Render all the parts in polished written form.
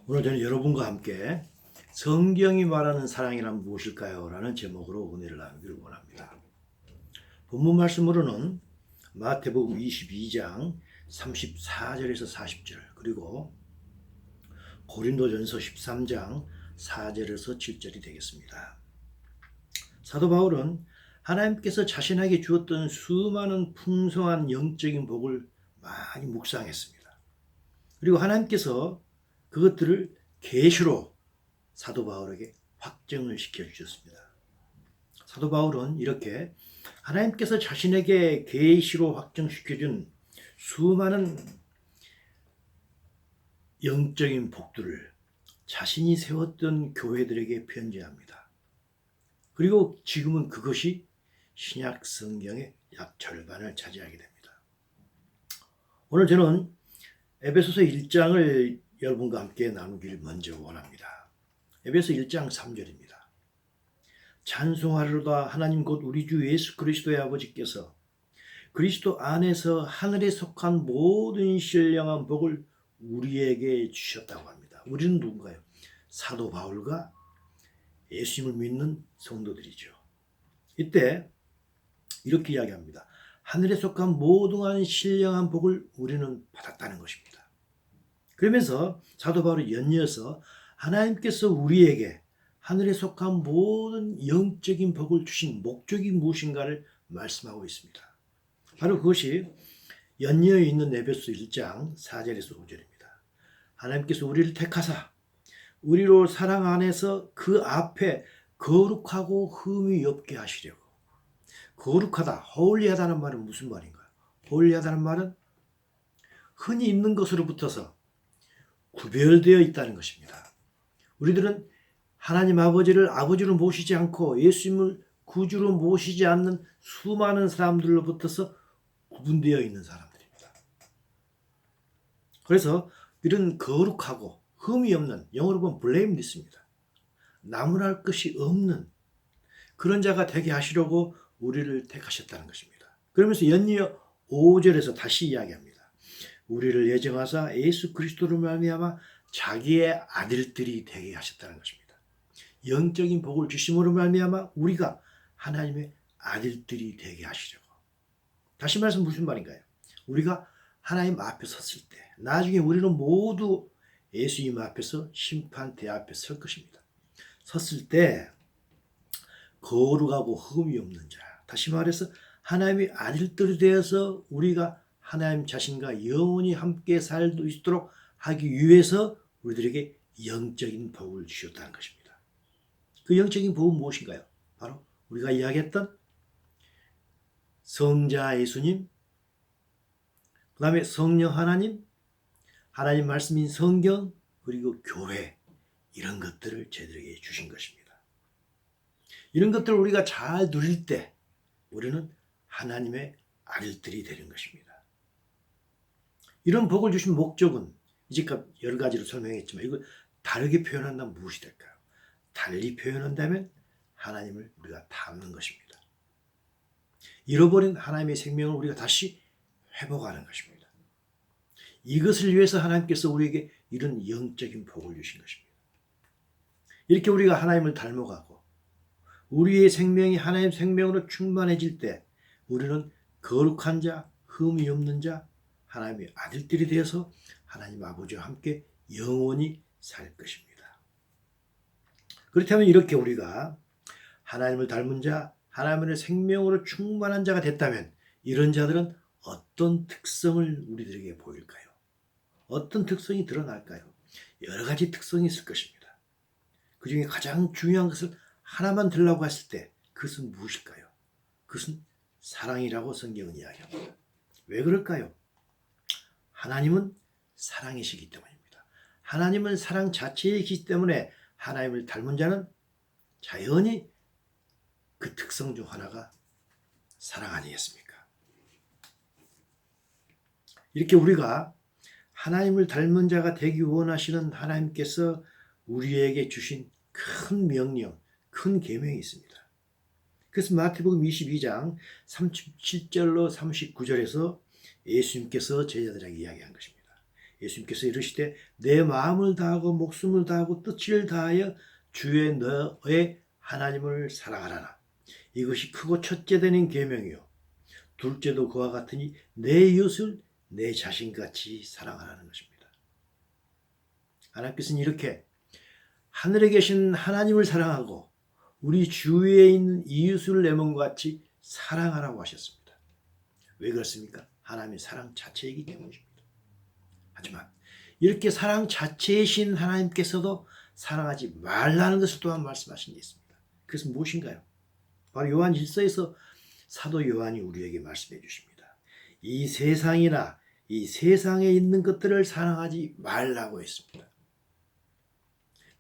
오늘 저는 여러분과 함께 성경이 말하는 사랑이란 무엇일까요? 라는 제목으로 은혜를 나누기를 원합니다. 본문 말씀으로는 마태복음 22장 34절에서 40절, 그리고 고린도전서 13장 4절에서 7절이 되겠습니다. 사도 바울은 하나님께서 자신에게 주었던 수많은 풍성한 영적인 복을 많이 묵상했습니다. 그리고 하나님께서 그것들을 계시로 사도 바울에게 확증을 시켜주셨습니다. 사도 바울은 이렇게 하나님께서 자신에게 계시로 확증시켜준 수많은 영적인 복들을 자신이 세웠던 교회들에게 편지합니다. 그리고 지금은 그것이 신약 성경의 약 절반을 차지하게 됩니다. 오늘 저는 에베소서 1장을 여러분과 함께 나누기를 먼저 원합니다. 에베소 1장 3절입니다. 찬송하리로다 하나님 곧 우리 주 예수 그리스도의 아버지께서 그리스도 안에서 하늘에 속한 모든 신령한 복을 우리에게 주셨다고 합니다. 우리는 누군가요? 사도 바울과 예수님을 믿는 성도들이죠. 이때 이렇게 이야기합니다. 하늘에 속한 모든 신령한 복을 우리는 받았다는 것입니다. 그러면서 사도 바울이 연이어서 하나님께서 우리에게 하늘에 속한 모든 영적인 복을 주신 목적이 무엇인가를 말씀하고 있습니다. 바로 그것이 연이어 있는 에베소 1장 4절에서 5절입니다. 하나님께서 우리를 택하사 우리로 사랑 안에서 그 앞에 거룩하고 흠이 없게 하시려고. 거룩하다, 홀리하다는 말은 무슨 말인가요? 홀리하다는 말은 흔히 있는 것으로부터서 구별되어 있다는 것입니다. 우리들은 하나님 아버지를 아버지로 모시지 않고 예수님을 구주로 모시지 않는 수많은 사람들로부터서 구분되어 있는 사람들입니다. 그래서 이런 거룩하고 흠이 없는, 영어로 보면 blameless입니다. 나무랄 것이 없는 그런 자가 되게 하시려고 우리를 택하셨다는 것입니다. 그러면서 연이어 5절에서 다시 이야기합니다. 우리를 예정하사 예수 그리스도로 말미암아 자기의 아들들이 되게 하셨다는 것입니다. 영적인 복을 주심으로 말미암아 우리가 하나님의 아들들이 되게 하시려고. 다시 말해서 무슨 말인가요? 우리가 하나님 앞에 섰을 때 나중에 우리는 모두 예수님 앞에서 심판대 앞에 설 것입니다. 섰을 때 거룩하고 흠이 없는 자, 다시 말해서 하나님의 아들들이 되어서 우리가 하나님 자신과 영원히 함께 살 수 있도록 하기 위해서 우리들에게 영적인 복을 주셨다는 것입니다. 그 영적인 복은 무엇인가요? 바로 우리가 이야기했던 성자 예수님, 그 다음에 성령 하나님, 하나님 말씀인 성경, 그리고 교회, 이런 것들을 저희들에게 주신 것입니다. 이런 것들을 우리가 잘 누릴 때 우리는 하나님의 아들들이 되는 것입니다. 이런 복을 주신 목적은 이제껏 여러 가지로 설명했지만 이걸 다르게 표현한다면 무엇이 될까요? 달리 표현한다면 하나님을 우리가 닮는 것입니다. 잃어버린 하나님의 생명을 우리가 다시 회복하는 것입니다. 이것을 위해서 하나님께서 우리에게 이런 영적인 복을 주신 것입니다. 이렇게 우리가 하나님을 닮아가고 우리의 생명이 하나님 생명으로 충만해질 때 우리는 거룩한 자, 흠이 없는 자, 하나님의 아들들이 되어서 하나님 아버지와 함께 영원히 살 것입니다. 그렇다면 이렇게 우리가 하나님을 닮은 자, 하나님의 생명으로 충만한 자가 됐다면 이런 자들은 어떤 특성을 우리들에게 보일까요? 어떤 특성이 드러날까요? 여러 가지 특성이 있을 것입니다. 그 중에 가장 중요한 것을 하나만 들라고 했을 때 그것은 무엇일까요? 그것은 사랑이라고 성경은 이야기합니다. 왜 그럴까요? 하나님은 사랑이시기 때문입니다. 하나님은 사랑 자체이기 때문에 하나님을 닮은 자는 자연히 그 특성 중 하나가 사랑 아니겠습니까? 이렇게 우리가 하나님을 닮은 자가 되기 원하시는 하나님께서 우리에게 주신 큰 명령, 큰 계명이 있습니다. 그래서 마태복음 22장 37절로 39절에서 예수님께서 제자들에게 이야기한 것입니다. 예수님께서 이르시되 내 마음을 다하고 목숨을 다하고 뜻을 다하여 주의 너의 하나님을 사랑하라. 이것이 크고 첫째 되는 계명이요 둘째도 그와 같으니 내 이웃을 내 자신같이 사랑하라는 것입니다. 하나님께서는 이렇게 하늘에 계신 하나님을 사랑하고 우리 주위에 있는 이웃을 내 몸과 같이 사랑하라고 하셨습니다. 왜 그렇습니까? 하나님의 사랑 자체이기 때문입니다. 하지만 이렇게 사랑 자체이신 하나님께서도 사랑하지 말라는 것을 또한 말씀하신 게 있습니다. 그것은 무엇인가요? 바로 요한 1서에서 사도 요한이 우리에게 말씀해 주십니다. 이 세상이나 이 세상에 있는 것들을 사랑하지 말라고 했습니다.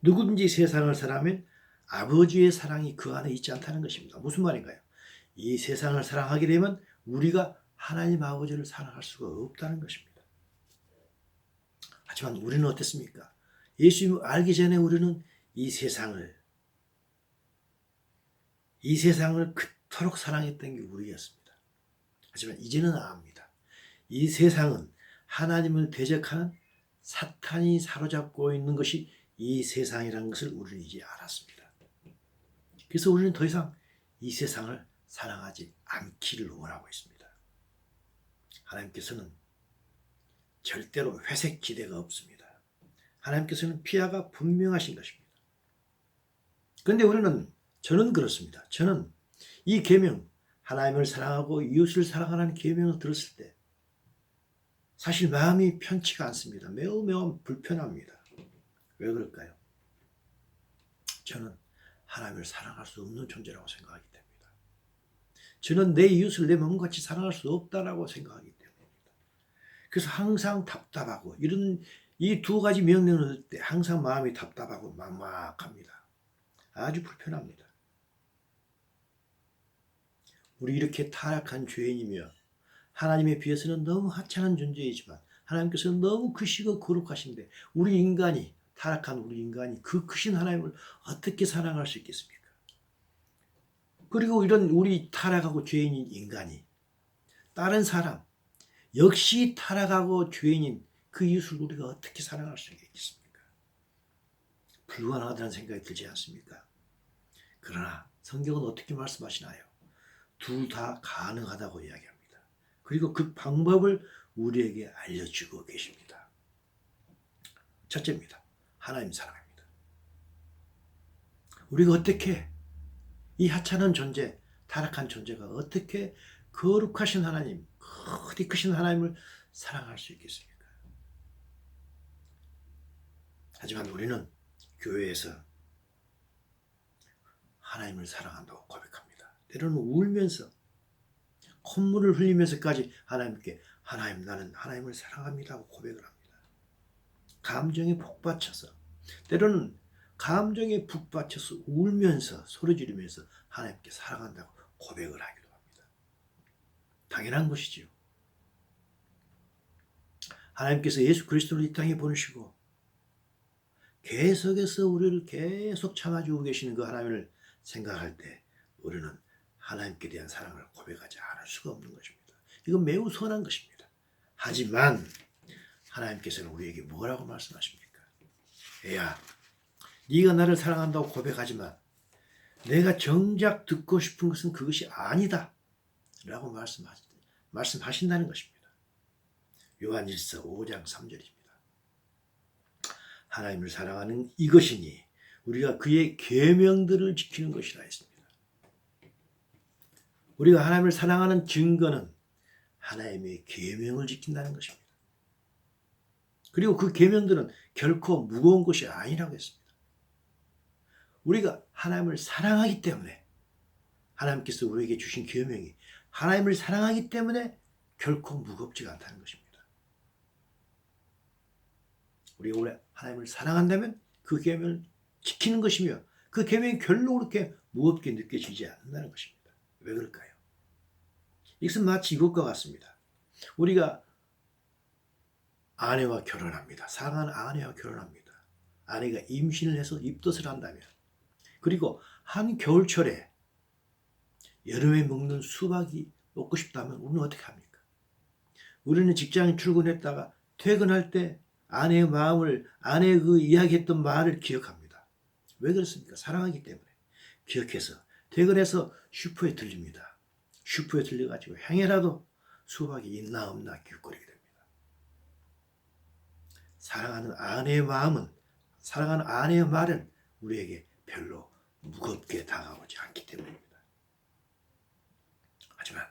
누구든지 세상을 사랑하면 아버지의 사랑이 그 안에 있지 않다는 것입니다. 무슨 말인가요? 이 세상을 사랑하게 되면 우리가 하나님 아버지를 사랑할 수가 없다는 것입니다. 하지만 우리는 어땠습니까? 예수님을 알기 전에 우리는 이 세상을 그토록 사랑했던 게 우리였습니다. 하지만 이제는 압니다. 이 세상은 하나님을 대적하는 사탄이 사로잡고 있는 것이 이 세상이라는 것을 우리는 이제 알았습니다. 그래서 우리는 더 이상 이 세상을 사랑하지 않기를 원하고 있습니다. 하나님께서는 절대로 회색 지대가 없습니다. 하나님께서는 피아가 분명하신 것입니다. 그런데 저는 그렇습니다. 저는 이 계명, 하나님을 사랑하고 이웃을 사랑하라는 계명을 들었을 때 사실 마음이 편치가 않습니다. 매우 불편합니다. 왜 그럴까요? 저는 하나님을 사랑할 수 없는 존재라고 생각하기 때문입니다. 저는 내 이웃을 내 몸같이 사랑할 수 없다라고 생각하기 때문입니다. 그래서 항상 답답하고 이 두 가지 명령을 들을 때 항상 마음이 답답하고 막막합니다. 아주 불편합니다. 우리 이렇게 타락한 죄인이며 하나님에 비해서는 너무 하찮은 존재이지만 하나님께서는 너무 크시고 거룩하신데 타락한 우리 인간이 그 크신 하나님을 어떻게 사랑할 수 있겠습니까? 그리고 이런 우리 타락하고 죄인인 인간이 다른 사람 역시 타락하고 죄인인 그 이웃을 우리가 어떻게 사랑할 수 있겠습니까? 불가능하다는 생각이 들지 않습니까? 그러나 성경은 어떻게 말씀하시나요? 둘 다 가능하다고 이야기합니다. 그리고 그 방법을 우리에게 알려주고 계십니다. 첫째입니다. 하나님 사랑입니다. 우리가 어떻게 이 하찮은 존재, 타락한 존재가 어떻게 거룩하신 하나님, 어디 크신 하나님을 사랑할 수 있겠습니까? 하지만 우리는 교회에서 하나님을 사랑한다고 고백합니다. 때로는 울면서 콧물을 흘리면서까지 하나님께 하나님 나는 하나님을 사랑합니다고 고백을 합니다. 감정에 북받쳐서 때로는 감정에 북받쳐서 울면서 소리 지르면서 하나님께 사랑한다고 고백을 하기도 합니다. 당연한 것이지요. 하나님께서 예수 그리스도를 이 땅에 보내시고 계속해서 우리를 계속 참아주고 계시는 그 하나님을 생각할 때 우리는 하나님께 대한 사랑을 고백하지 않을 수가 없는 것입니다. 이건 매우 선한 것입니다. 하지만 하나님께서는 우리에게 뭐라고 말씀하십니까? 애야, 네가 나를 사랑한다고 고백하지만 내가 정작 듣고 싶은 것은 그것이 아니다 라고 말씀하신다는 것입니다. 요한 1서 5장 3절입니다. 하나님을 사랑하는 이것이니 우리가 그의 계명들을 지키는 것이라 했습니다. 우리가 하나님을 사랑하는 증거는 하나님의 계명을 지킨다는 것입니다. 그리고 그 계명들은 결코 무거운 것이 아니라고 했습니다. 우리가 하나님을 사랑하기 때문에 하나님께서 우리에게 주신 계명이 하나님을 사랑하기 때문에 결코 무겁지가 않다는 것입니다. 우리가 하나님을 사랑한다면 그 계명을 지키는 것이며 그 계명이 별로 그렇게 무겁게 느껴지지 않는다는 것입니다. 왜 그럴까요? 이것은 마치 이것과 같습니다. 우리가 아내와 결혼합니다. 사랑하는 아내와 결혼합니다. 아내가 임신을 해서 입덧을 한다면 그리고 한 겨울철에 여름에 먹는 수박이 먹고 싶다면 우리는 어떻게 합니까? 우리는 직장에 출근했다가 퇴근할 때 아내의 마음을, 아내의 그 이야기했던 말을 기억합니다. 왜 그렇습니까? 사랑하기 때문에. 기억해서 퇴근해서 슈퍼에 들립니다. 슈퍼에 들려가지고 향해라도 수박이 있나 없나 기웃거리게 됩니다. 사랑하는 아내의 마음은, 사랑하는 아내의 말은 우리에게 별로 무겁게 다가오지 않기 때문입니다. 하지만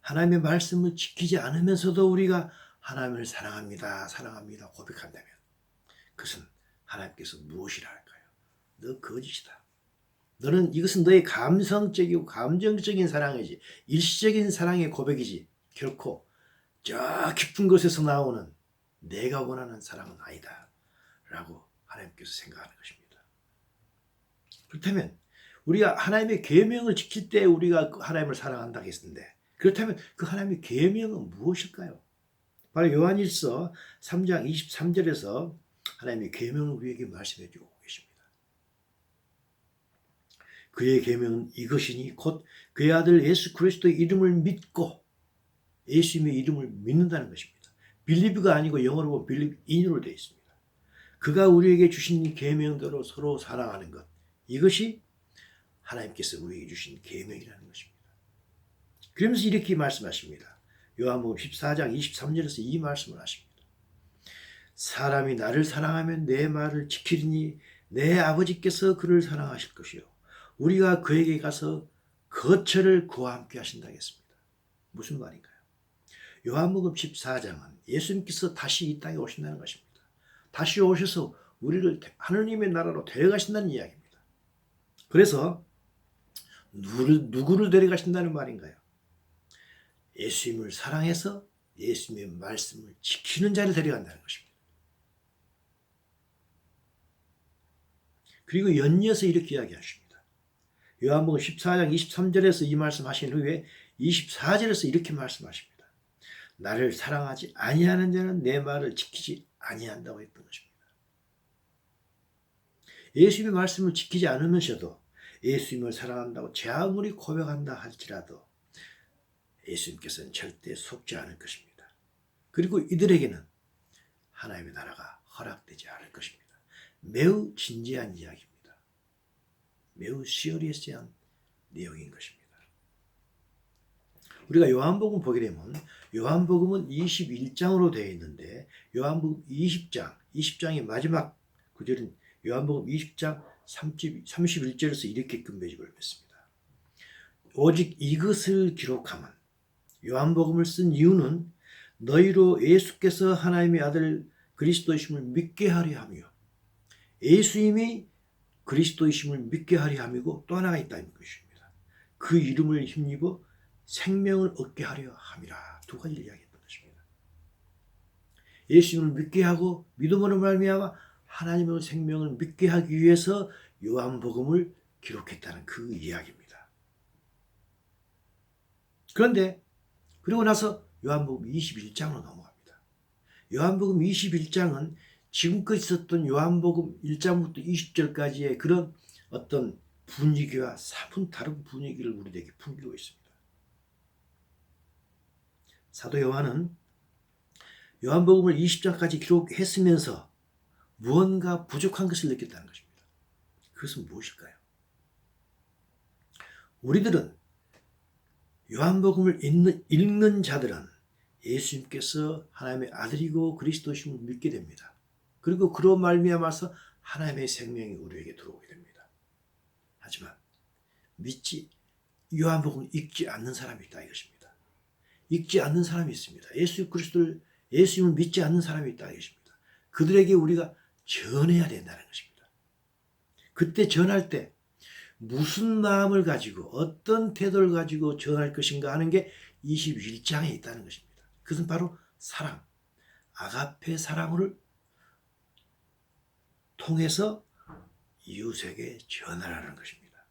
하나님의 말씀을 지키지 않으면서도 우리가 하나님을 사랑합니다, 사랑합니다 고백한다면 그것은 하나님께서 무엇이라 할까요? 너 거짓이다. 너는, 이것은 너의 감성적이고 감정적인 사랑이지, 일시적인 사랑의 고백이지 결코 저 깊은 곳에서 나오는 내가 원하는 사랑은 아니다 라고 하나님께서 생각하는 것입니다. 그렇다면 우리가 하나님의 계명을 지킬 때 우리가 하나님을 사랑한다고 했는데, 그렇다면 그 하나님의 계명은 무엇일까요? 바로 요한일서 3장 23절에서 하나님의 계명을 우리에게 말씀해 주고 계십니다. 그의 계명은 이것이니 곧 그의 아들 예수 그리스도의 이름을 믿고, 예수님의 이름을 믿는다는 것입니다. 빌리브가 아니고 영어로 보면 빌리브 인으로 되어 있습니다. 그가 우리에게 주신 계명대로 서로 사랑하는 것, 이것이 하나님께서 우리에게 주신 계명이라는 것입니다. 그러면서 이렇게 말씀하십니다. 요한복음 14장 23절에서 이 말씀을 하십니다. 사람이 나를 사랑하면 내 말을 지키리니 내 아버지께서 그를 사랑하실 것이요 우리가 그에게 가서 거처를 그와 함께 하신다고 했습니다. 무슨 말인가요? 요한복음 14장은 예수님께서 다시 이 땅에 오신다는 것입니다. 다시 오셔서 우리를 하느님의 나라로 데려가신다는 이야기입니다. 그래서 누구를 데려가신다는 말인가요? 예수님을 사랑해서 예수님의 말씀을 지키는 자를 데려간다는 것입니다. 그리고 연이어서 이렇게 이야기하십니다. 요한복음 14장 23절에서 이 말씀하신 후에 24절에서 이렇게 말씀하십니다. 나를 사랑하지 아니하는 자는 내 말을 지키지 아니한다고 했던 것입니다. 예수님의 말씀을 지키지 않으면서도 예수님을 사랑한다고 제 아무리 고백한다 할지라도 예수님께서는 절대 속지 않을 것입니다. 그리고 이들에게는 하나님의 나라가 허락되지 않을 것입니다. 매우 진지한 이야기입니다. 매우 시리어스한 내용인 것입니다. 우리가 요한복음 보게 되면 요한복음은 21장으로 되어 있는데 요한복음 20장의 마지막 구절은 요한복음 20장 31절에서 이렇게 끝맺음을 맺습니다. 오직 이것을 기록하면, 요한복음을 쓴 이유는 너희로 예수께서 하나님의 아들 그리스도이심을 믿게 하려 하며, 예수님이 그리스도이심을 믿게 하려 함이고 또 하나가 있다는 것입니다. 그 이름을 힘입어 생명을 얻게 하려 함이라. 두 가지를 이야기했던 것입니다. 예수님을 믿게 하고 믿음으로 말미암아 하나님의 생명을 믿게 하기 위해서 요한복음을 기록했다는 그 이야기입니다. 그런데 그리고 나서 요한복음 21장으로 넘어갑니다. 요한복음 21장은 지금껏 있었던 요한복음 1장부터 20절까지의 그런 어떤 분위기와 사뭇 다른 분위기를 우리에게 풍기고 있습니다. 사도 요한은 요한복음을 20장까지 기록했으면서 무언가 부족한 것을 느꼈다는 것입니다. 그것은 무엇일까요? 우리들은 요한복음을 읽는 자들은 예수님께서 하나님의 아들이고 그리스도심을 믿게 됩니다. 그리고 그로 말미암아서 하나님의 생명이 우리에게 들어오게 됩니다. 하지만 요한복음을 읽지 않는 사람이 있다 이것입니다. 읽지 않는 사람이 있습니다. 예수님을 믿지 않는 사람이 있다 이것입니다. 그들에게 우리가 전해야 된다는 것입니다. 그때 전할 때 무슨 마음을 가지고 어떤 태도를 가지고 전할 것인가 하는 게 21장에 있다는 것입니다. 그것은 바로 사랑, 아가페 사랑을 통해서 이웃에게 전하라는 것입니다.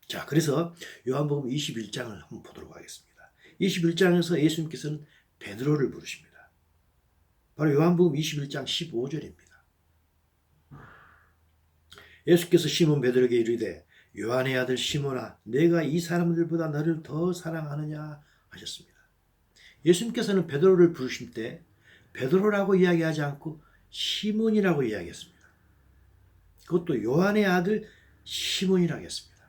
자, 그래서 요한복음 21장을 한번 보도록 하겠습니다. 21장에서 예수님께서는 베드로를 부르십니다. 바로 요한복음 21장 15절입니다. 예수께서 시몬 베드로에게 이르되 요한의 아들 시몬아 내가 이 사람들보다 너를 더 사랑하느냐 하셨습니다. 예수님께서는 베드로를 부르실 때 베드로라고 이야기하지 않고 시몬이라고 이야기했습니다. 그것도 요한의 아들 시몬이라고 했습니다.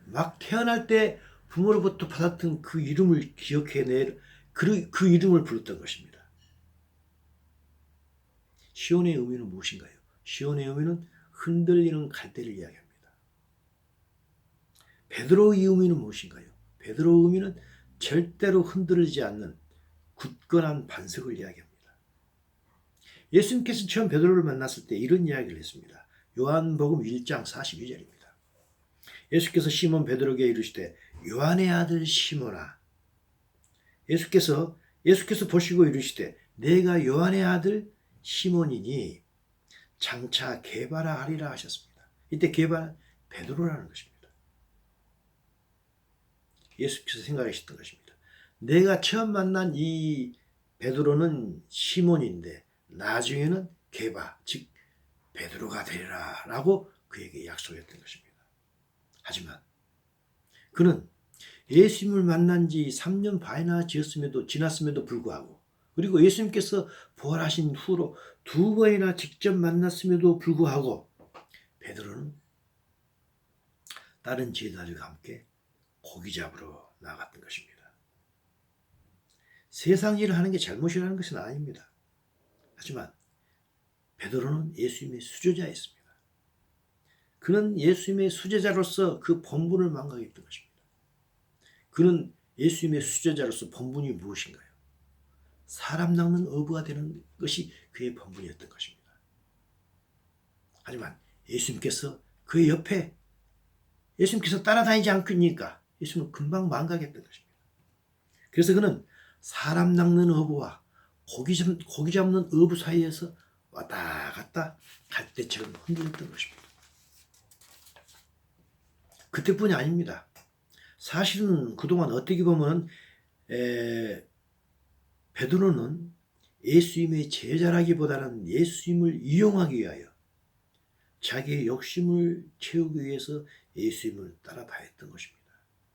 막 태어날 때 부모로부터 받았던 그 이름을 기억해내 그 이름을 불렀던 것입니다. 시온의 의미는 무엇인가요? 시온의 의미는 흔들리는 갈대를 이야기합니다. 베드로의 의미는 무엇인가요? 베드로의 의미는 절대로 흔들리지 않는 굳건한 반석을 이야기합니다. 예수님께서 처음 베드로를 만났을 때 이런 이야기를 했습니다. 요한복음 1장 42절입니다. 예수께서 시몬 베드로에게 이르시되 요한의 아들 시몬아, 예수께서 보시고 이르시되 내가 요한의 아들 시몬이니 장차 게바라 하리라 하셨습니다. 이때 게바는 베드로라는 것입니다. 예수께서 생각하셨던 것입니다. 내가 처음 만난 이 베드로는 시몬인데 나중에는 게바, 즉 베드로가 되리라 라고 그에게 약속했던 것입니다. 하지만 그는 예수님을 만난 지 3년 반이나 지났음에도 불구하고, 그리고 예수님께서 부활하신 후로 2번이나 직접 만났음에도 불구하고 베드로는 다른 제자들과 함께 고기 잡으러 나갔던 것입니다. 세상 일을 하는 게 잘못이라는 것은 아닙니다. 하지만 베드로는 예수님의 수제자였습니다. 그는 예수님의 수제자로서 그 본분을 망각했던 것입니다. 그는 예수님의 수제자로서 본분이 무엇인가요? 사람 낚는 어부가 되는 것이 그의 본분이었던 것입니다. 하지만 예수님께서 그의 옆에 예수님께서 따라다니지 않겠니까 예수님은 금방 망각했던 것입니다. 그래서 그는 사람 낚는 어부와 고기 잡는 어부 사이에서 왔다 갔다 갈대처럼 흔들렸던 것입니다. 그때뿐이 아닙니다. 사실은 그동안 어떻게 보면 베드로는 예수님의 제자라기보다는 예수님을 이용하기 위하여 자기의 욕심을 채우기 위해서 예수님을 따라다녔던 것입니다.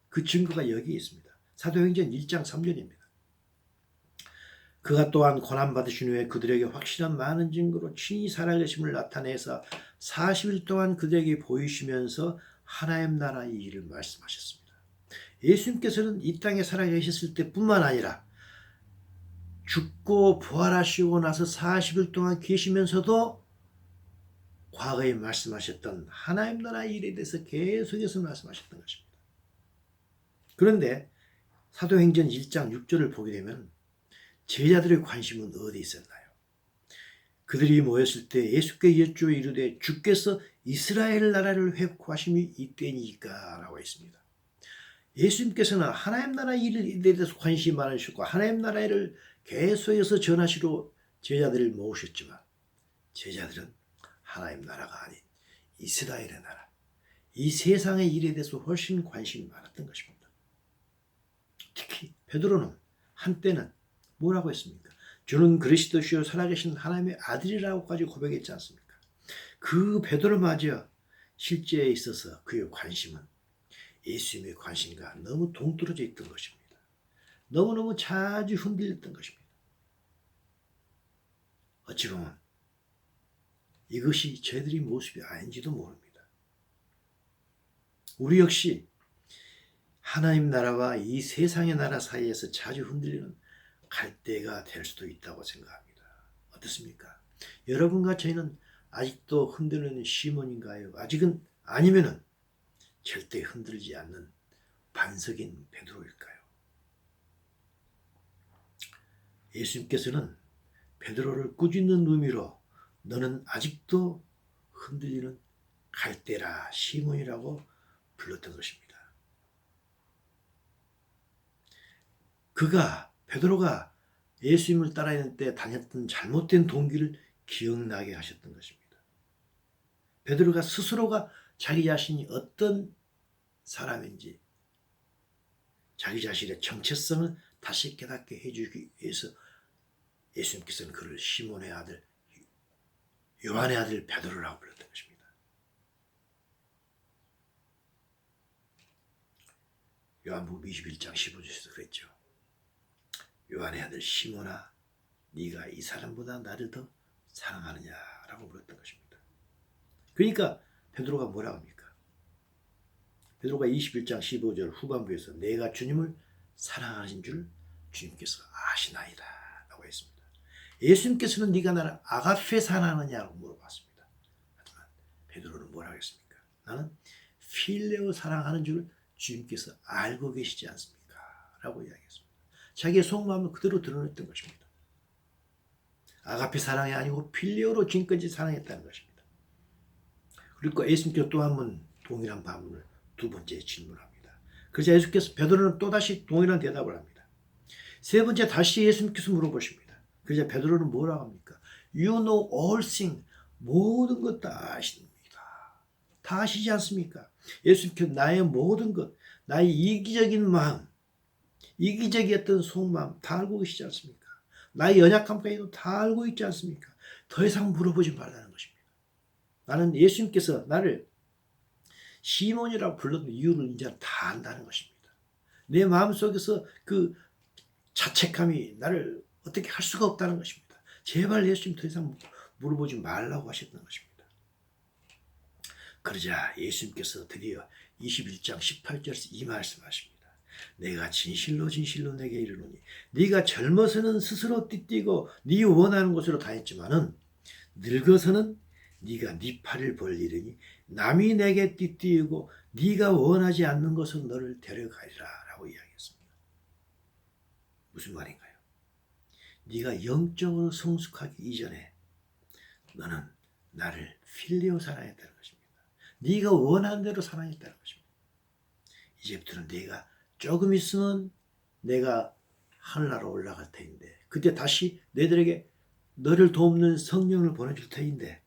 그 증거가 여기에 있습니다. 사도행전 1장 3절입니다. 그가 또한 고난받으신 후에 그들에게 확실한 많은 증거로 친히 살아계심을 나타내서 40일 동안 그들에게 보이시면서 하나님 나라의 일을 말씀하셨습니다. 예수님께서는 이 땅에 살아계셨을 때뿐만 아니라 죽고 부활하시고 나서 40일 동안 계시면서도 과거에 말씀하셨던 하나님 나라의 일에 대해서 계속해서 말씀하셨던 것입니다. 그런데 사도행전 1장 6절을 보게 되면 제자들의 관심은 어디 있었나요? 그들이 모였을 때 예수께 여쭈어 이르되 주께서 이스라엘 나라를 회복하심이 이때니까 라고 했습니다. 예수님께서는 하나님 나라의 일에 대해서 관심이 많으셨고 하나님 나라를 계속해서 전하시러 제자들을 모으셨지만 제자들은 하나님 나라가 아닌 이스라엘의 나라, 이 세상의 일에 대해서 훨씬 관심이 많았던 것입니다. 특히 베드로는 한때는 뭐라고 했습니까? 주는 그리스도시요 살아계신 하나님의 아들이라고까지 고백했지 않습니까? 그 베드로마저 실제에 있어서 그의 관심은 예수님의 관심과 너무 동떨어져 있던 것입니다. 너무너무 자주 흔들렸던 것입니다. 어찌 보면 이것이 저희들의 모습이 아닌지도 모릅니다. 우리 역시 하나님 나라와 이 세상의 나라 사이에서 자주 흔들리는 갈대가 될 수도 있다고 생각합니다. 어떻습니까? 여러분과 저희는 아직도 흔들리는 시몬인가요? 아직은 아니면은 절대 흔들리지 않는 반석인 베드로일까요? 예수님께서는 베드로를 꾸짖는 의미로 너는 아직도 흔들리는 갈대라 시몬이라고 불렀던 것입니다. 베드로가 예수님을 따라다닐 때 다녔던 잘못된 동기를 기억나게 하셨던 것입니다. 베드로가 스스로가 자기 자신이 어떤 사람인지 자기 자신의 정체성을 다시 깨닫게 해주기 위해서 예수님께서는 그를 시몬의 아들, 요한의 아들 베드로라고 불렀던 것입니다. 요한복음 21장 15절에서 그랬죠. 요한의 아들 시몬아 네가 이 사람보다 나를 더 사랑하느냐라고 물었던 것입니다. 그러니까 베드로가 뭐라고 합니까? 베드로가 21장 15절 후반부에서 내가 주님을 사랑하신 줄 주님께서 아시나이다 라고 했습니다. 예수님께서는 네가 나를 아가페 사랑하느냐고 물어봤습니다. 하지만 베드로는 뭐라고 했습니까? 나는 필레오 사랑하는 줄 주님께서 알고 계시지 않습니까? 라고 이야기했습니다. 자기의 속마음을 그대로 드러냈던 것입니다. 아가페 사랑이 아니고 필레오로 지금까지 사랑했다는 것입니다. 그리고 예수님께서 또 한 번 동일한 반문을 두 번째 질문합니다. 그래서 예수께서 베드로는 또다시 동일한 대답을 합니다. 세 번째 다시 예수님께서 물어보십니다. 그래서 베드로는 뭐라고 합니까? You know all things. 모든 것 다 아십니다. 다 아시지 않습니까? 예수님께서 나의 모든 것, 나의 이기적인 마음, 이기적이었던 속마음 다 알고 계시지 않습니까? 나의 연약함까지도 다 알고 있지 않습니까? 더 이상 물어보지 말라는 것입니다. 나는 예수님께서 나를 시몬이라고 불렀던 이유를 이제 다 안다는 것입니다. 내 마음속에서 그 자책감이 나를 어떻게 할 수가 없다는 것입니다. 제발 예수님 더 이상 물어보지 말라고 하셨던 것입니다. 그러자 예수님께서 드디어 21장 18절에서 이 말씀하십니다. 내가 진실로 진실로 내게 이르노니 네가 젊어서는 스스로 띠뛰고 네 원하는 곳으로 다녔지만은 늙어서는 네가 네 팔을 벌리려니 남이 내게 띠띠우고 네가 원하지 않는 것은 너를 데려가리라 라고 이야기했습니다. 무슨 말인가요? 네가 영적으로 성숙하기 이전에 너는 나를 필레오 사랑했다는 것입니다. 네가 원하는 대로 사랑했다는 것입니다. 이제부터는 네가 조금 있으면 내가 하늘나라로 올라갈 터인데 그때 다시 너희들에게 너를 돕는 성령을 보내줄 터인데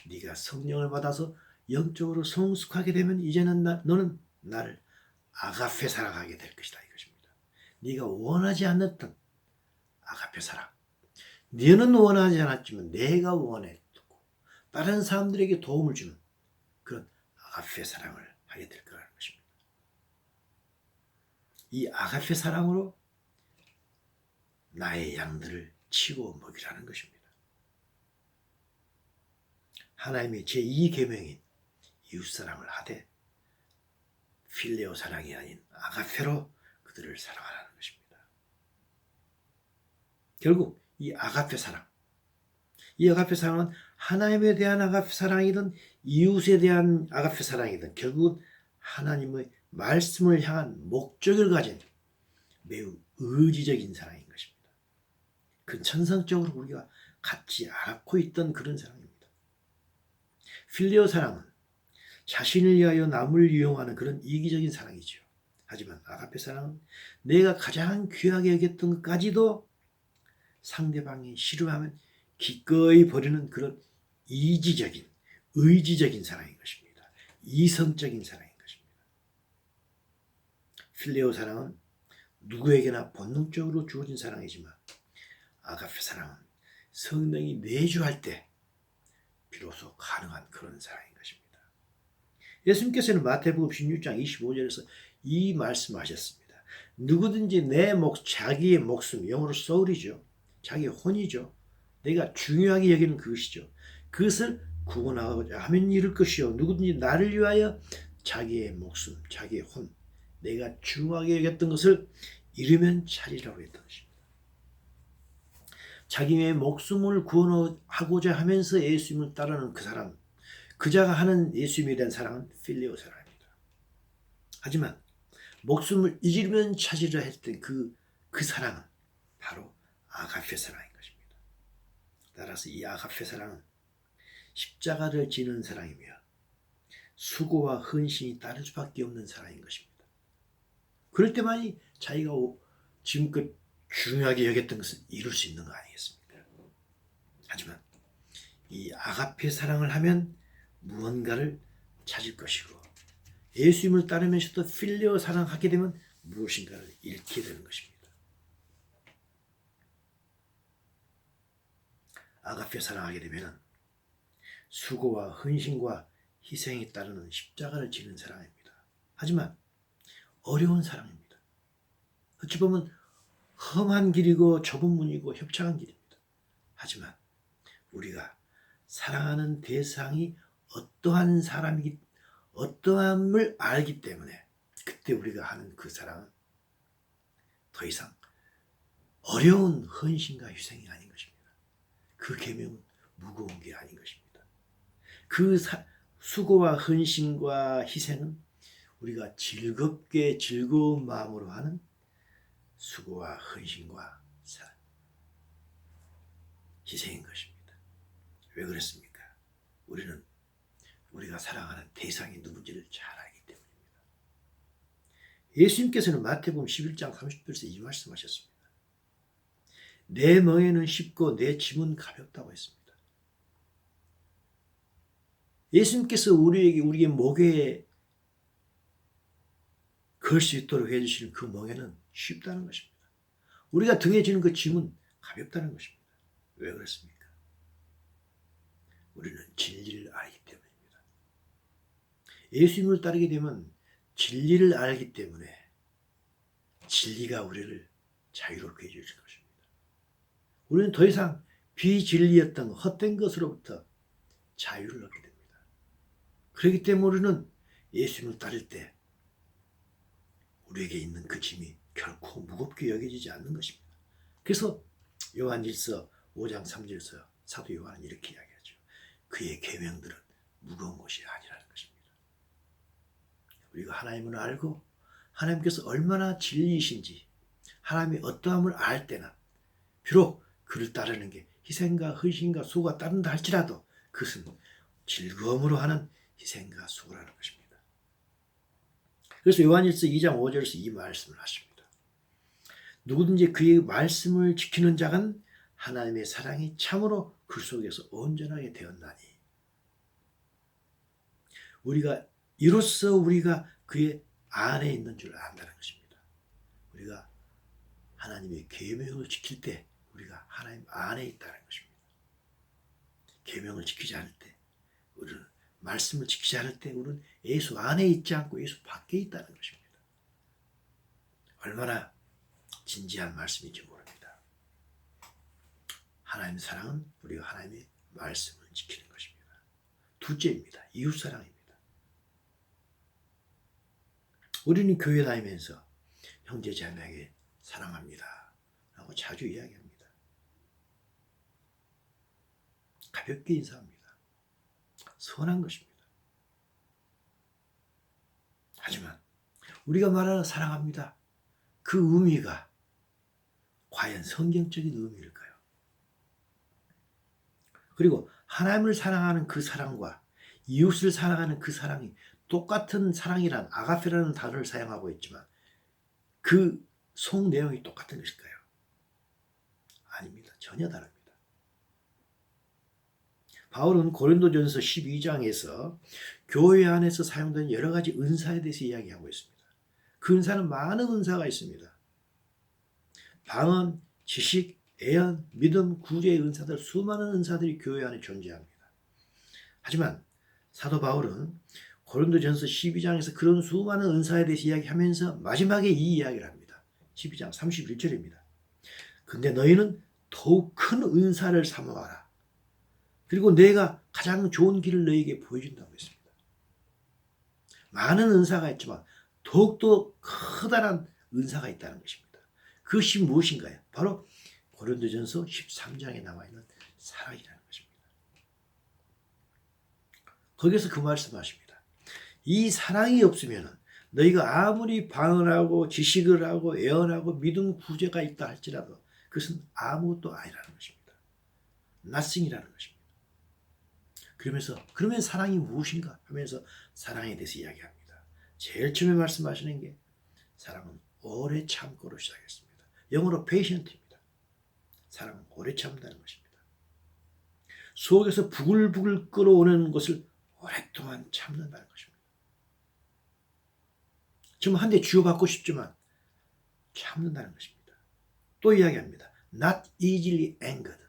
네가 성령을 받아서 영적으로 성숙하게 되면 이제는 너는 나를 아가페 사랑하게 될 것이다 이것입니다. 네가 원하지 않았던 아가페 사랑. 너는 원하지 않았지만 내가 원했고 다른 사람들에게 도움을 주는 그런 아가페 사랑을 하게 될 거라는 것입니다. 이 아가페 사랑으로 나의 양들을 치고 먹이라는 것입니다. 하나님의 제2계명인 이웃사랑을 하되 필레오 사랑이 아닌 아가페로 그들을 사랑하라는 것입니다. 결국 이 아가페 사랑, 이 아가페 사랑은 하나님에 대한 아가페 사랑이든 이웃에 대한 아가페 사랑이든 결국은 하나님의 말씀을 향한 목적을 가진 매우 의지적인 사랑인 것입니다. 그 천성적으로 우리가 갖지 않고 있던 그런 사랑입니다. 필레오 사랑은 자신을 위하여 남을 이용하는 그런 이기적인 사랑이죠. 하지만 아가페 사랑은 내가 가장 귀하게 여겼던 것까지도 상대방이 싫어하면 기꺼이 버리는 그런 이지적인, 의지적인 사랑인 것입니다. 이성적인 사랑인 것입니다. 필레오 사랑은 누구에게나 본능적으로 주어진 사랑이지만 아가페 사랑은 성령이 내주할 때 비로소 가능한 그런 사랑인 것입니다. 예수님께서는 마태복음 16장 25절에서 이 말씀하셨습니다. 누구든지 자기의 목숨, 영어로 soul이죠. 자기의 혼이죠. 내가 중요하게 여기는 그것이죠. 그것을 구원하고자 하면 이룰 것이요. 누구든지 나를 위하여 자기의 목숨, 자기의 혼, 내가 중요하게 여겼던 것을 잃으면 차리라고 했던 것입니다. 자기의 목숨을 구원하고자 하면서 예수님을 따르는 그 사람, 그자가 하는 예수님에 대한 사랑은 필레오 사랑입니다. 하지만 목숨을 잃으면 찾으려 했던 그 사랑은 바로 아가페 사랑인 것입니다. 따라서 이 아가페 사랑은 십자가를 지는 사랑이며 수고와 헌신이 따를 수밖에 없는 사랑인 것입니다. 그럴 때만이 자기가 지금껏 중요하게 여겼던 것을 이룰 수 있는 거 아니겠습니까? 하지만 이 아가페 사랑을 하면 무언가를 찾을 것이고 예수님을 따르면서도 필레오 사랑하게 되면 무엇인가를 잃게 되는 것입니다. 아가페 사랑하게 되면 수고와 헌신과 희생에 따르는 십자가를 지는 사랑입니다. 하지만 어려운 사랑입니다. 어찌 보면 험한 길이고 좁은 문이고 협착한 길입니다. 하지만 우리가 사랑하는 대상이 어떠한 사람이기, 어떠함을 알기 때문에 그때 우리가 하는 그 사랑은 더 이상 어려운 헌신과 희생이 아닌 것입니다. 그 계명은 무거운 게 아닌 것입니다. 그 수고와 헌신과 희생은 우리가 즐겁게 즐거운 마음으로 하는 수고와 헌신과 희생인 것입니다. 왜 그렇습니까? 우리는 우리가 사랑하는 대상이 누군지를 잘 알기 때문입니다. 예수님께서는 마태복음 11장 30절에서 이 말씀하셨습니다. 내 멍에는 쉽고 내 짐은 가볍다고 했습니다. 예수님께서 우리의 목에 걸 수 있도록 해주시는 그 멍에는 쉽다는 것입니다. 우리가 등에 지는 그 짐은 가볍다는 것입니다. 왜 그렇습니까? 우리는 진리를 알기 때문입니다. 예수님을 따르게 되면 진리를 알기 때문에 진리가 우리를 자유롭게 해주실 것입니다. 우리는 더 이상 비진리였던 헛된 것으로부터 자유를 얻게 됩니다. 그렇기 때문에 우리는 예수님을 따를 때 우리에게 있는 그 짐이 결코 무겁게 여겨지지 않는 것입니다. 그래서 요한일서 5장 3절에서 사도 요한은 이렇게 이야기하죠. 그의 계명들은 무거운 것이 아니라는 것입니다. 우리가 하나님을 알고 하나님께서 얼마나 진리이신지 하나님이 어떠함을 알 때나 비록 그를 따르는 게 희생과 헌신과 수고가 따른다 할지라도 그것은 즐거움으로 하는 희생과 수고라는 것입니다. 그래서 요한일서 2장 5절에서 이 말씀을 하십니다. 누구든지 그의 말씀을 지키는 자는 하나님의 사랑이 참으로 그 속에서 온전하게 되었나니 이로써 우리가 그의 안에 있는 줄 안다는 것입니다. 우리가 하나님의 계명을 지킬 때 우리가 하나님 안에 있다는 것입니다. 계명을 지키지 않을 때 우리는 말씀을 지키지 않을 때 우리는 예수 안에 있지 않고 예수 밖에 있다는 것입니다. 얼마나 진지한 말씀인지 모릅니다. 하나님의 사랑은 우리가 하나님의 말씀을 지키는 것입니다. 둘째입니다. 이웃사랑입니다. 우리는 교회 다니면서 형제 자매에게 사랑합니다 라고 자주 이야기합니다. 가볍게 인사합니다. 선한 것입니다. 하지만 우리가 말하는 사랑합니다. 그 의미가 과연 성경적인 의미일까요? 그리고 하나님을 사랑하는 그 사랑과 이웃을 사랑하는 그 사랑이 똑같은 사랑이란 아가페라는 단어를 사용하고 있지만 그 속 내용이 똑같은 것일까요? 아닙니다. 전혀 다릅니다. 바울은 고린도전서 12장에서 교회 안에서 사용되는 여러 가지 은사에 대해서 이야기하고 있습니다. 그 은사는 많은 은사가 있습니다. 방언, 지식, 애언, 믿음, 구제의 은사들, 수많은 은사들이 교회 안에 존재합니다. 하지만 사도 바울은 고린도전서 12장에서 그런 수많은 은사에 대해서 이야기하면서 마지막에 이 이야기를 합니다. 12장 31절입니다. 근데 너희는 더욱 큰 은사를 사모하라. 그리고 내가 가장 좋은 길을 너희에게 보여준다고 했습니다. 많은 은사가 있지만 더욱더 커다란 은사가 있다는 것입니다. 그것이 무엇인가요? 바로 고린도전서 13장에 나와 있는 사랑이라는 것입니다. 거기서 그 말씀하십니다. 이 사랑이 없으면 너희가 아무리 방언하고 지식을 하고 애언하고 믿음 구제가 있다 할지라도 그것은 아무것도 아니라는 것입니다. nothing이라는 것입니다. 그러면 사랑이 무엇인가 하면서 사랑에 대해서 이야기합니다. 제일 처음에 말씀하시는 게 사랑은 오래 참고로 시작했습니다. 영어로 patient입니다. 사랑은 오래 참다는 것입니다. 속에서 부글부글 끓어오는 것을 오랫동안 참는다는 것입니다. 지금 한 대 쥐어받고 싶지만 참는다는 것입니다. 또 이야기합니다. Not easily angered.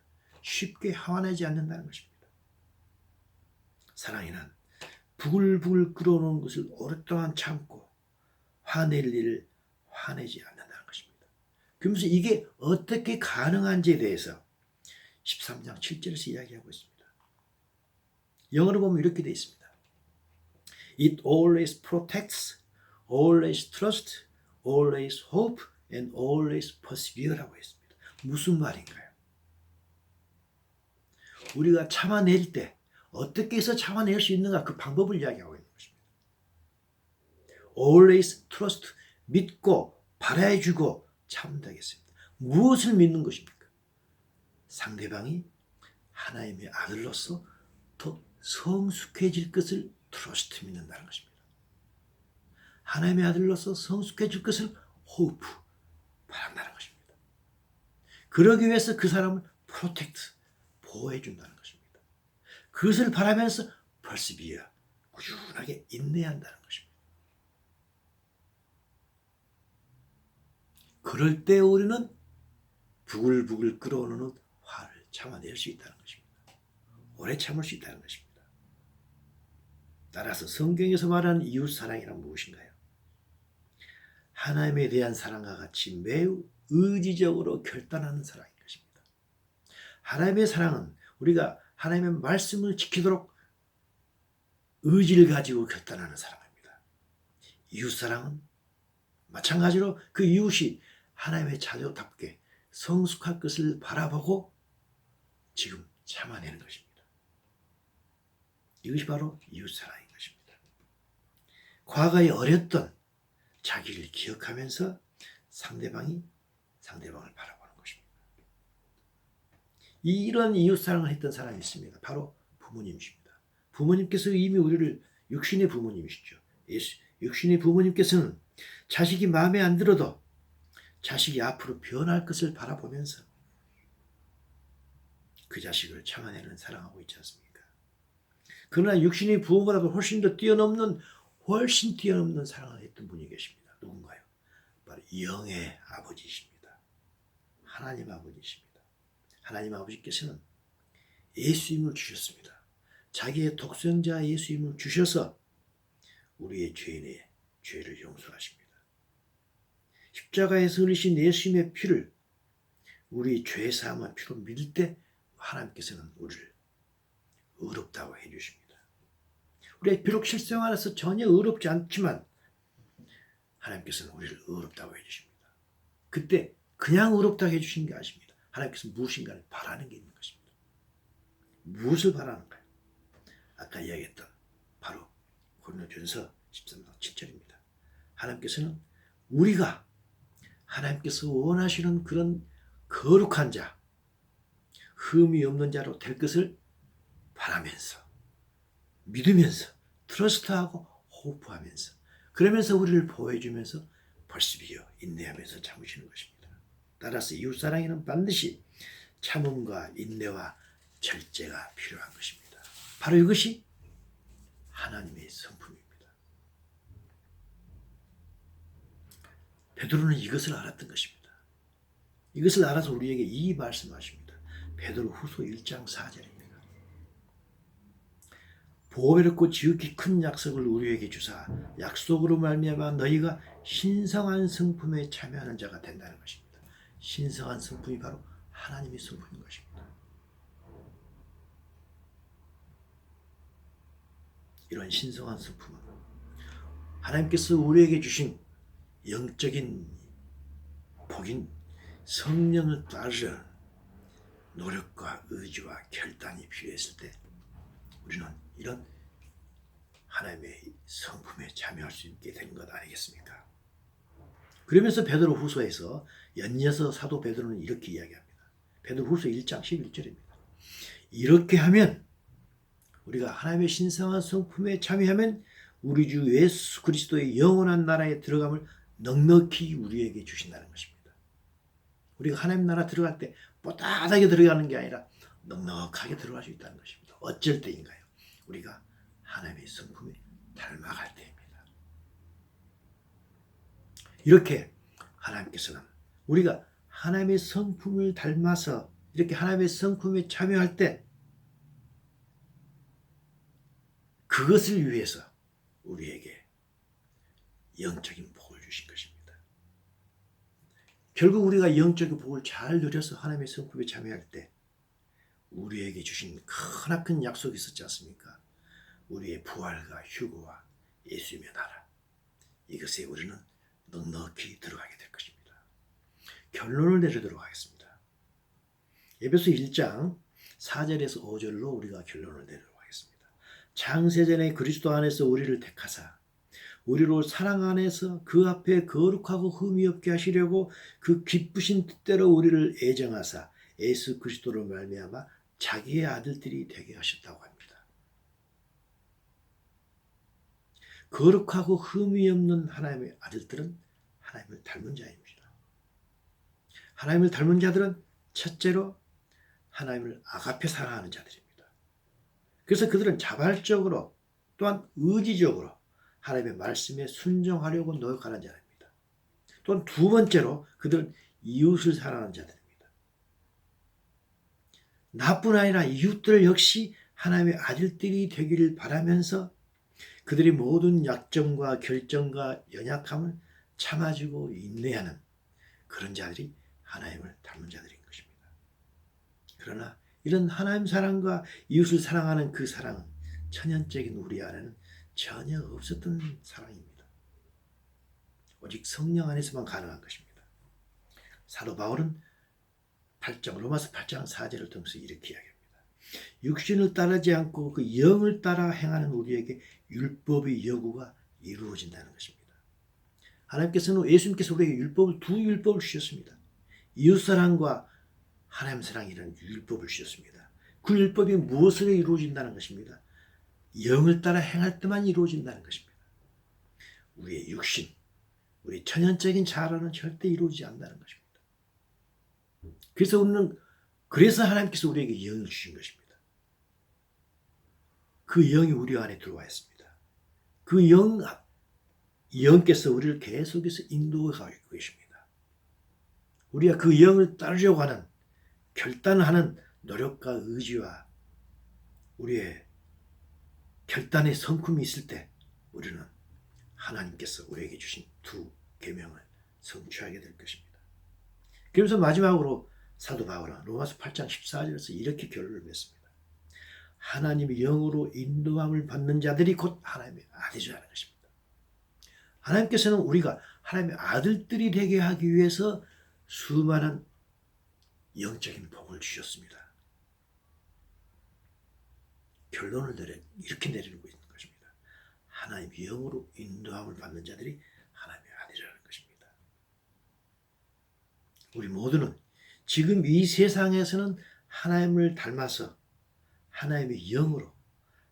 쉽게 화내지 않는다는 것입니다. 사랑에는 부글부글 끓어오는 것을 오랫동안 참고 화낼 일을 화내지 않는다는 것입니다. 그러면서 이게 어떻게 가능한지에 대해서 13장 7절에서 이야기하고 있습니다. 영어로 보면 이렇게 되어 있습니다. It always protects, always trusts, always hope, and always persevere라고 했습니다. 무슨 말인가요? 우리가 참아낼 때 어떻게 해서 참아낼 수 있는가 그 방법을 이야기하고 있는 것입니다. Always trust, 믿고 바라해주고 참다겠습니다. 무엇을 믿는 것입니까? 상대방이 하나님의 아들로서 더 성숙해질 것을 트러스트 믿는다는 것입니다. 하나님의 아들로서 성숙해질 것을 호프 바란다는 것입니다. 그러기 위해서 그 사람을 프로텍트 보호해 준다는 것입니다. 그것을 바라면서 persevere 꾸준하게 인내한다는 것입니다. 그럴 때 우리는 부글부글 끓어오르는 화를 참아낼 수 있다는 것입니다. 오래 참을 수 있다는 것입니다. 따라서 성경에서 말하는 이웃사랑이란 무엇인가요? 하나님에 대한 사랑과 같이 매우 의지적으로 결단하는 사랑인 것입니다. 하나님의 사랑은 우리가 하나님의 말씀을 지키도록 의지를 가지고 결단하는 사랑입니다. 이웃사랑은 마찬가지로 그 이웃이 하나님의 자녀답게 성숙할 것을 바라보고 지금 참아내는 것입니다. 이것이 바로 이웃사랑인 것입니다. 과거에 어렸던 자기를 기억하면서 상대방을 바라보는 것입니다. 이런 이웃사랑을 했던 사람이 있습니다. 바로 부모님이십니다. 부모님께서 이미 우리를 육신의 부모님이시죠. 육신의 부모님께서는 자식이 마음에 안 들어도 자식이 앞으로 변할 것을 바라보면서 그 자식을 참아내는 사랑하고 있지 않습니까? 그러나 육신의 부모보다도 훨씬 뛰어넘는 사랑을 했던 분이 계십니다. 누군가요? 바로 영의 아버지이십니다. 하나님 아버지이십니다. 하나님 아버지께서는 예수님을 주셨습니다. 자기의 독생자 예수님을 주셔서 우리의 죄인의 죄를 용서하십니다. 십자가에서 흘리신 예수님의 피를 우리 죄 사함의 피로 믿을 때 하나님께서는 우리를 의롭다고 해주십니다. 우리가 비록 실생 안에서 전혀 의롭지 않지만 하나님께서는 우리를 의롭다고 해주십니다. 그때 그냥 의롭다고 해주신 게 아닙니다. 하나님께서 무엇인가를 바라는 게 있는 것입니다. 무엇을 바라는가요? 아까 이야기했던 바로 고린도전서 13장 7절입니다. 하나님께서는 우리가 하나님께서 원하시는 그런 거룩한 자, 흠이 없는 자로 될 것을 바라면서 믿으면서 트러스트하고 호프하면서 그러면서 우리를 보호해주면서 벌스비어 인내하면서 참으시는 것입니다. 따라서 이웃사랑에는 반드시 참음과 인내와 절제가 필요한 것입니다. 바로 이것이 하나님의 성품입니다. 베드로는 이것을 알았던 것입니다. 이것을 알아서 우리에게 이 말씀하십니다. 베드로후서 1장 4절입니다. 보배롭고 지극히 큰 약속을 우리에게 주사 약속으로 말미암아 너희가 신성한 성품에 참여하는 자가 된다는 것입니다. 신성한 성품이 바로 하나님의 성품인 것입니다. 이런 신성한 성품은 하나님께서 우리에게 주신 영적인 복인 성령을 따르는 노력과 의지와 결단이 필요했을 때 우리는 이런 하나님의 성품에 참여할 수 있게 되는 것 아니겠습니까? 그러면서 베드로후서에서 연이어서 사도 베드로는 이렇게 이야기합니다. 베드로후서 1장 11절입니다. 이렇게 하면 우리가 하나님의 신성한 성품에 참여하면 우리 주 예수 그리스도의 영원한 나라에 들어감을 넉넉히 우리에게 주신다는 것입니다. 우리가 하나님 나라 들어갈 때 뽀따하게 들어가는 게 아니라 넉넉하게 들어갈 수 있다는 것입니다. 어쩔 때인가요? 우리가 하나님의 성품에 닮아갈 때입니다. 이렇게 하나님께서는 우리가 하나님의 성품을 닮아서 이렇게 하나님의 성품에 참여할 때 그것을 위해서 우리에게 영적인 복을 주신 것입니다. 결국 우리가 영적인 복을 잘 누려서 하나님의 성품에 참여할 때 우리에게 주신 크나큰 약속이 있었지 않습니까? 우리의 부활과 휴거와 예수님의 나라. 이것에 우리는 넉넉히 들어가게 될 것입니다. 결론을 내리도록 하겠습니다. 에베소 1장 4절에서 5절로 우리가 결론을 내리도록 하겠습니다. 창세전에 그리스도 안에서 우리를 택하사 우리로 사랑 안에서 그 앞에 거룩하고 흠이 없게 하시려고 그 기쁘신 뜻대로 우리를 애정하사 예수 그리스도로 말미암아 자기의 아들들이 되게 하셨다고 합니다. 거룩하고 흠이 없는 하나님의 아들들은 하나님을 닮은 자입니다. 하나님을 닮은 자들은 첫째로 하나님을 아가페 사랑하는 자들입니다. 그래서 그들은 자발적으로 또한 의지적으로 하나님의 말씀에 순종하려고 노력하는 자입니다. 또한 두 번째로 그들은 이웃을 사랑하는 자들입니다. 나뿐 아니라 이웃들 역시 하나님의 아들들이 되기를 바라면서 그들이 모든 약점과 결정과 연약함을 참아주고 인내하는 그런 자들이 하나님을 닮은 자들인 것입니다. 그러나 이런 하나님 사랑과 이웃을 사랑하는 그 사랑은 천연적인 우리 안에는 전혀 없었던 사랑입니다. 오직 성령 안에서만 가능한 것입니다. 사도 바울은 로마서 8장 4절을 통해서 이렇게 이야기합니다. 육신을 따르지 않고 그 영을 따라 행하는 우리에게 율법의 요구가 이루어진다는 것입니다. 예수님께서 우리에게 두 율법을 주셨습니다. 이웃사랑과 하나님 사랑이라는 율법을 주셨습니다. 그 율법이 무엇으로 이루어진다는 것입니다. 영을 따라 행할 때만 이루어진다는 것입니다. 우리의 육신, 우리 천연적인 자아로는 절대 이루어지지 않는다는 것입니다. 그래서 하나님께서 우리에게 영을 주신 것입니다. 그 영이 우리 안에 들어와 있습니다. 그 영께서 우리를 계속해서 인도하고 계십니다. 우리가 그 영을 따르려고 하는 결단하는 노력과 의지와 우리의 결단의 성품이 있을 때 우리는 하나님께서 우리에게 주신 두 계명을 성취하게 될 것입니다. 그러면서 마지막으로 사도 바울은 로마서 8장 14절에서 이렇게 결론을 맺습니다. 하나님의 영으로 인도함을 받는 자들이 곧 하나님의 아들이라는 것입니다. 하나님께서는 우리가 하나님의 아들들이 되게 하기 위해서 수많은 영적인 복을 주셨습니다. 결론을 이렇게 내리고 있는 것입니다. 하나님의 영으로 인도함을 받는 자들이 하나님의 아들이라는 것입니다. 우리 모두는 지금 이 세상에서는 하나님을 닮아서 하나님의 영으로,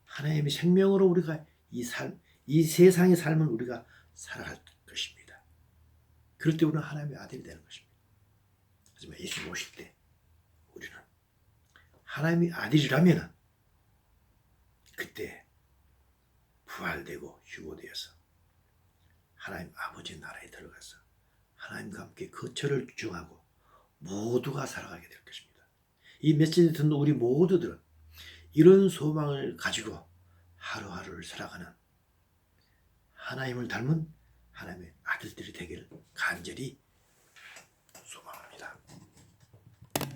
하나님의 생명으로 우리가 이 세상의 삶을 우리가 살아갈 것입니다. 그럴 때 우리는 하나님의 아들이 되는 것입니다. 하지만 예수님 오실 때 우리는 하나님의 아들이라면 그때 부활되고 휴거되어서 하나님 아버지의 나라에 들어가서 하나님과 함께 거처를 정하고 모두가 살아가게 될 것입니다. 이 메시지 듣는 우리 모두들은 이런 소망을 가지고 하루하루를 살아가는 하나님을 닮은 하나님의 아들들이 되기를 간절히